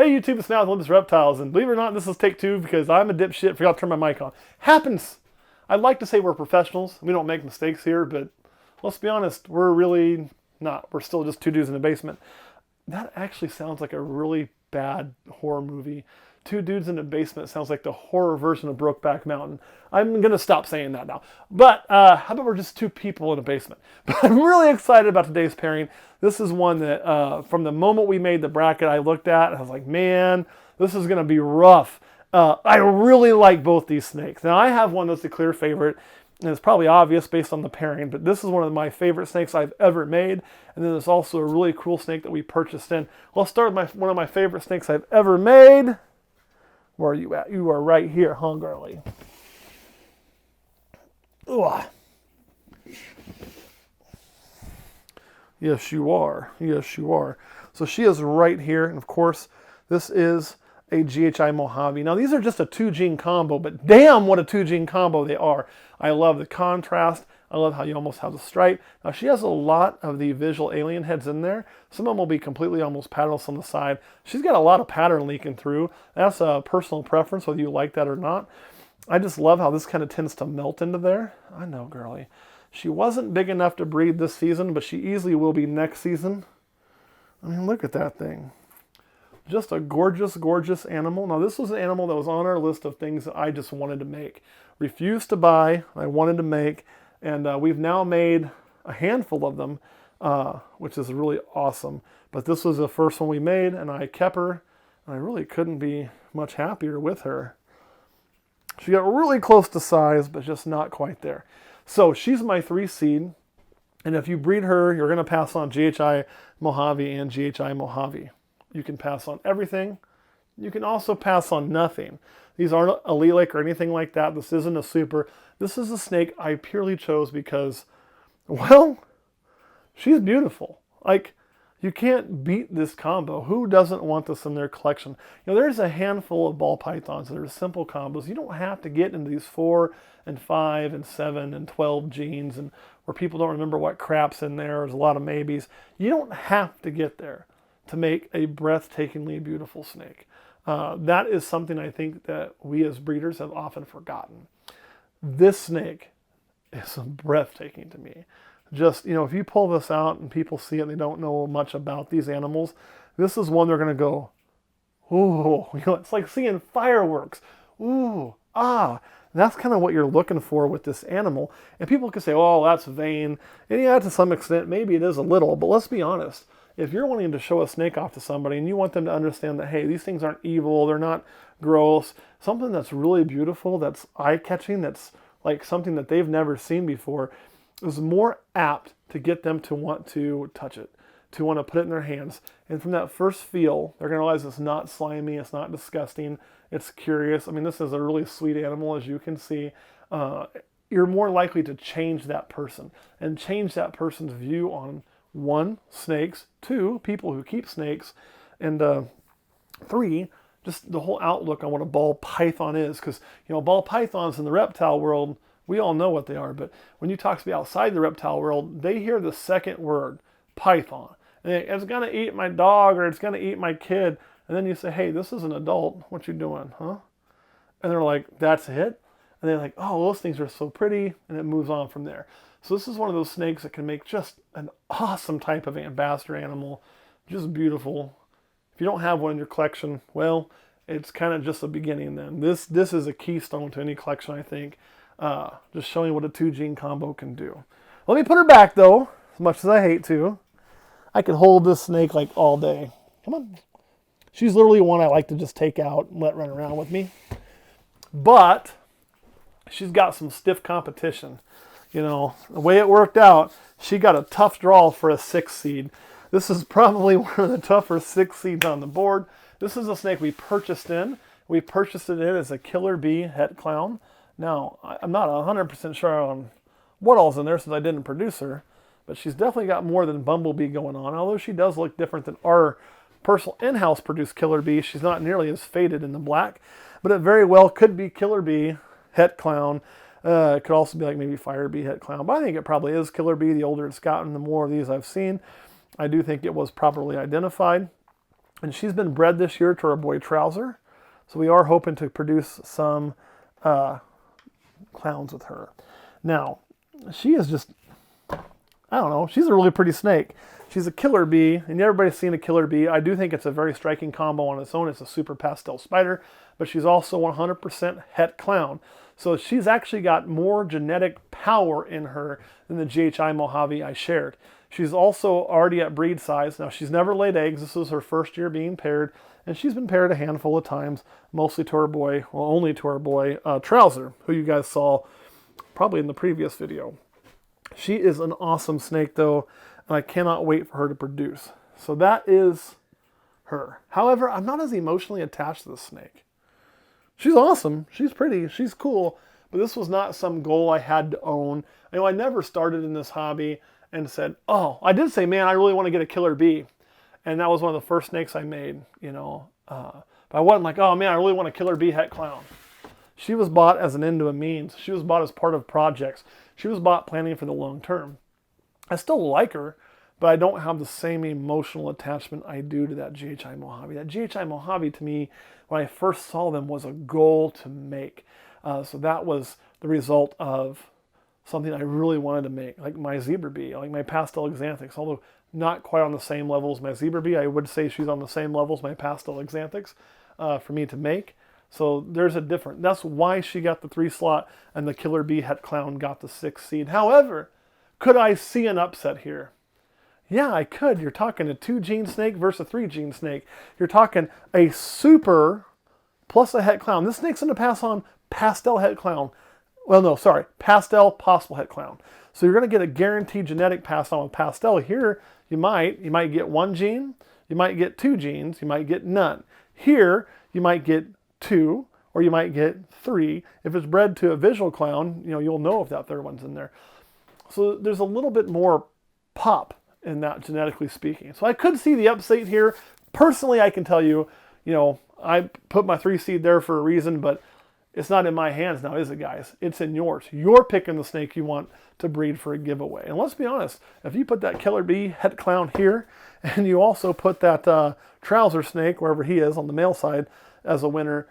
Hey YouTube, it's now Olympus Reptiles, and believe it or not, this is take 2 because I'm a dipshit, forgot to turn my mic on. Happens! I'd like to say we're professionals, we don't make mistakes here, but let's be honest, we're really not. We're still just 2 dudes in the basement. That actually sounds like a really bad horror movie. 2 dudes in the basement sounds like the horror version of Brokeback Mountain. I'm going to stop saying that now. But how about we're just 2 people in a basement? But I'm really excited about today's pairing. This is one that from the moment we made the bracket I looked at, and I was like, man, this is going to be rough. I really like both these snakes. Now I have one that's a clear favorite, and it's probably obvious based on the pairing, but this is one of my favorite snakes I've ever made. And then there's also a really cool snake that we purchased in. Well, let's start with one of my favorite snakes I've ever made. Where are you at? You are right here, huh, girlie? Ugh. Yes, you are. Yes, you are. So she is right here. And of course, this is a GHI Mojave. Now, these are just a 2-gene combo, but damn what a 2-gene combo they are. I love the contrast. I love how you almost have the stripe. Now, she has a lot of the visual alien heads in there. Some of them will be completely almost patternless on the side. She's got a lot of pattern leaking through. That's a personal preference, whether you like that or not. I just love how this kind of tends to melt into there. I know, girlie. She wasn't big enough to breed this season, but she easily will be next season. I mean, look at that thing. Just a gorgeous, gorgeous animal. Now, this was an animal that was on our list of things that I just wanted to make. Refused to buy, I wanted to make. And we've now made a handful of them, which is really awesome. But this was the first one we made, and I kept her, and I really couldn't be much happier with her. She got really close to size, but just not quite there. So she's my 3 seed, and if you breed her, you're going to pass on GHI Mojave and GHI Mojave. You can pass on everything. You can also pass on nothing. These aren't elite lake or anything like that. This isn't a super. This is a snake I purely chose because, well, she's beautiful. Like, you can't beat this combo. Who doesn't want this in their collection? You know, there's a handful of ball pythons that are simple combos. You don't have to get into these 4 and 5 and 7 and 12 genes and where people don't remember what crap's in there. There's a lot of maybes. You don't have to get there to make a breathtakingly beautiful snake. That is something I think that we as breeders have often forgotten. This snake is breathtaking to me. Just, you know, if you pull this out and people see it and they don't know much about these animals, this is one they're going to go, ooh, you know, it's like seeing fireworks. Ooh, ah. And that's kind of what you're looking for with this animal. And people can say, oh, that's vain. And yeah, to some extent, maybe it is a little, but let's be honest. If you're wanting to show a snake off to somebody and you want them to understand that, hey, these things aren't evil, they're not gross, something that's really beautiful, that's eye-catching, that's like something that they've never seen before, is more apt to get them to want to touch it, to want to put it in their hands. And from that first feel, they're going to realize it's not slimy, it's not disgusting, it's curious. I mean, this is a really sweet animal, as you can see. You're more likely to change that person and change that person's view on 1, snakes, 2, people who keep snakes, and 3, just the whole outlook on what a ball python is. Because, you know, ball pythons in the reptile world, we all know what they are. But when you talk to people outside the reptile world, they hear the second word, python. And it's going to eat my dog or it's going to eat my kid. And then you say, hey, this is an adult. What you doing, huh? And they're like, that's it? And they're like, oh, those things are so pretty. And it moves on from there. So this is one of those snakes that can make just an awesome type of ambassador animal. Just beautiful. If you don't have one in your collection, well, it's kind of just a beginning then. This is a keystone to any collection, I think. Just showing what a 2-gene combo can do. Let me put her back, though, as much as I hate to. I could hold this snake like all day. Come on. She's literally one I like to just take out and let run around with me. But she's got some stiff competition. You know, the way it worked out, she got a tough draw for a 6 seed. This is probably one of the tougher 6 seeds on the board. This is a snake we purchased in. We purchased it in as a Killerbee het clown. Now, I'm not 100% sure on what all's in there since I didn't produce her, but she's definitely got more than Bumblebee going on, although she does look different than our personal in-house produced Killerbee. She's not nearly as faded in the black, but it very well could be Killerbee het clown. It could also be like maybe Firebee het clown, but I think it probably is Killerbee. The older it's gotten, the more of these I've seen. I do think it was properly identified. And she's been bred this year to our boy Trouser. So we are hoping to produce some clowns with her. Now, she is just, I don't know, she's a really pretty snake. She's a Killerbee, and everybody's seen a Killerbee. I do think it's a very striking combo on its own. It's a super pastel spider, but she's also 100% het clown. So she's actually got more genetic power in her than the GHI Mojave I shared. She's also already at breed size. Now, she's never laid eggs. This is her first year being paired, and she's been paired a handful of times, mostly to her boy, well, only to her boy, Trouser, who you guys saw probably in the previous video. She is an awesome snake, though, and I cannot wait for her to produce. So that is her. However, I'm not as emotionally attached to this snake. She's awesome. She's pretty. She's cool. But this was not some goal I had to own. I know I never started in this hobby and said, oh, I did say, man, I really want to get a Killerbee. And that was one of the first snakes I made, you know. But I wasn't like, oh, man, I really want a Killerbee het clown. She was bought as an end to a means. She was bought as part of projects. She was bought planning for the long term. I still like her, but I don't have the same emotional attachment I do to that GHI Mojave. That GHI Mojave, to me, when I first saw them, was a goal to make. So that was the result of something I really wanted to make, like my Zebra Bee, like my Pastel Xanthics, although not quite on the same level as my Zebra Bee. I would say she's on the same level as my Pastel Xanthics for me to make. So there's a difference. That's why she got the 3 slot and the Killerbee het clown got the 6 seed. However, could I see an upset here? Yeah, I could. You're talking a 2-gene snake versus a 3-gene snake. You're talking a super plus a het clown. This snake's going to pass on pastel het clown. Well, no, sorry. Pastel possible het clown. So you're going to get a guaranteed genetic pass on with pastel. Here, you might get 1 gene. You might get 2 genes. You might get none. Here, you might get 2, or you might get 3. If it's bred to a visual clown, you know, you'll know if that third one's in there. So there's a little bit more pop in that, genetically speaking. So I could see the upset here. Personally, I can tell you, you know, I put my 3 seed there for a reason, but it's not in my hands now, is it, guys? It's in yours. You're picking the snake you want to breed for a giveaway. And let's be honest, if you put that Killerbee het clown here, and you also put that Trouser snake, wherever he is on the male side, as a winner,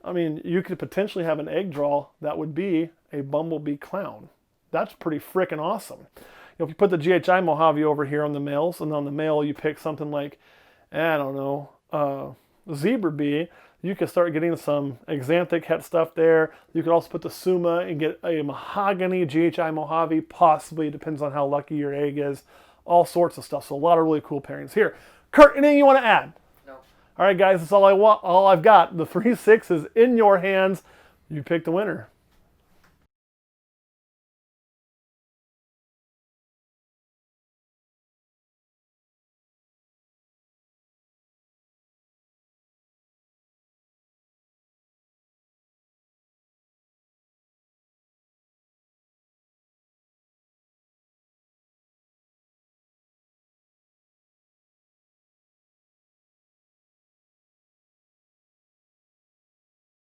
I mean, you could potentially have an egg draw that would be a bumblebee clown. That's pretty freaking awesome. You know, if you put the GHI Mojave over here on the males, and on the male you pick something like, I don't know, Zebra Bee, you could start getting some Xanthic het stuff there. You could also put the Suma and get a mahogany GHI Mojave, possibly. It depends on how lucky your egg is. All sorts of stuff. So a lot of really cool pairings here. Kurt, anything you want to add? No. All right, guys, that's all I want. All I've got. The 3-6 is in your hands. You pick the winner.